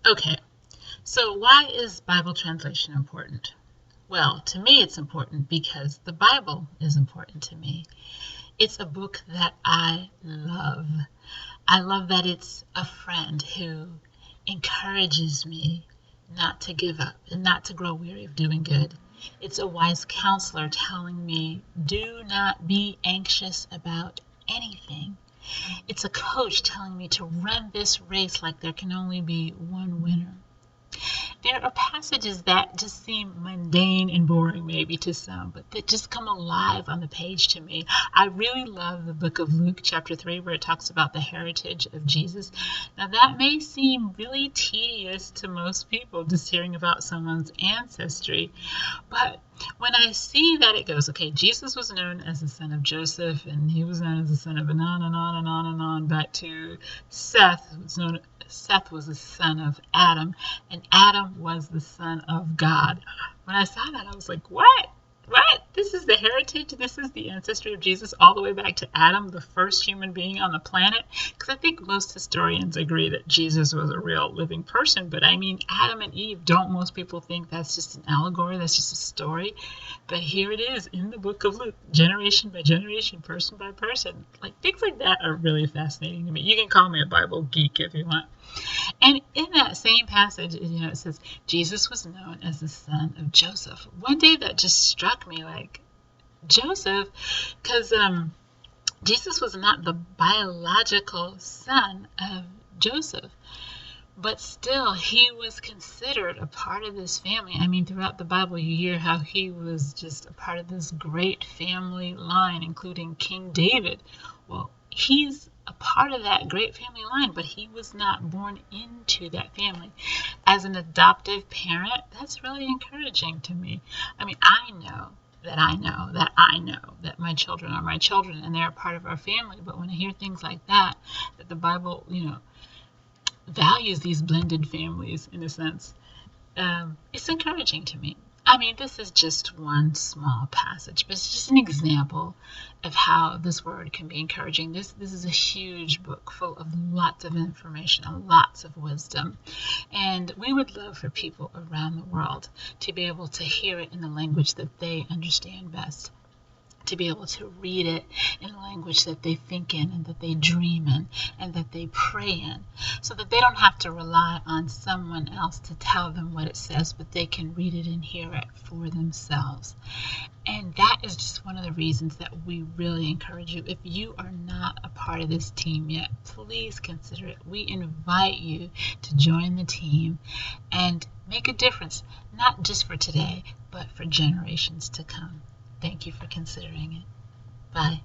Okay, so why is Bible translation important? Well, to me, it's important because the Bible is important to me. It's a book that I love. I love that it's a friend who encourages me not to give up and not to grow weary of doing good. It's a wise counselor telling me, do not be anxious about anything. It's a coach telling me to run this race like there can only be one winner. There are passages that just seem mundane and boring maybe to some, but that just come alive on the page to me. I really love the book of Luke chapter 3 where it talks about the heritage of Jesus. Now that may seem really tedious to most people, just hearing about someone's ancestry, but when I see that it goes, okay, Jesus was known as the son of Joseph, and he was known as the son of, and on and on and on and on, back to Seth was the son of Adam, and Adam was the son of God. When I saw that, I was like, what? What? This is the heritage? This is the ancestry of Jesus all the way back to Adam, the first human being on the planet? Because I think most historians agree that Jesus was a real living person. But I mean, Adam and Eve, don't most people think that's just an allegory? That's just a story? But here it is in the book of Luke, generation by generation, person by person. Like, things like that are really fascinating to me. You can call me a Bible geek if you want. And in that same passage, it says Jesus was known as the son of Joseph. One day that just struck me, like, Joseph, because Jesus was not the biological son of Joseph, but still he was considered a part of this family. I mean, throughout the Bible, you hear how he was just a part of this great family line, including King David. Well, he's a part of that great family line, but he was not born into that family. As an adoptive parent, that's really encouraging to me. I mean, I know that my children are my children and they're a part of our family. But when I hear things like that the Bible, values these blended families in a sense, it's encouraging to me. I mean, this is just one small passage, but it's just an example of how this word can be encouraging. This is a huge book full of lots of information and lots of wisdom. And we would love for people around the world to be able to hear it in the language that they understand best, to be able to read it in a language that they think in and that they dream in and that they pray in, so that they don't have to rely on someone else to tell them what it says, but they can read it and hear it for themselves. And that is just one of the reasons that we really encourage you. If you are not a part of this team yet, please consider it. We invite you to join the team and make a difference, not just for today, but for generations to come. Thank you for considering it. Bye.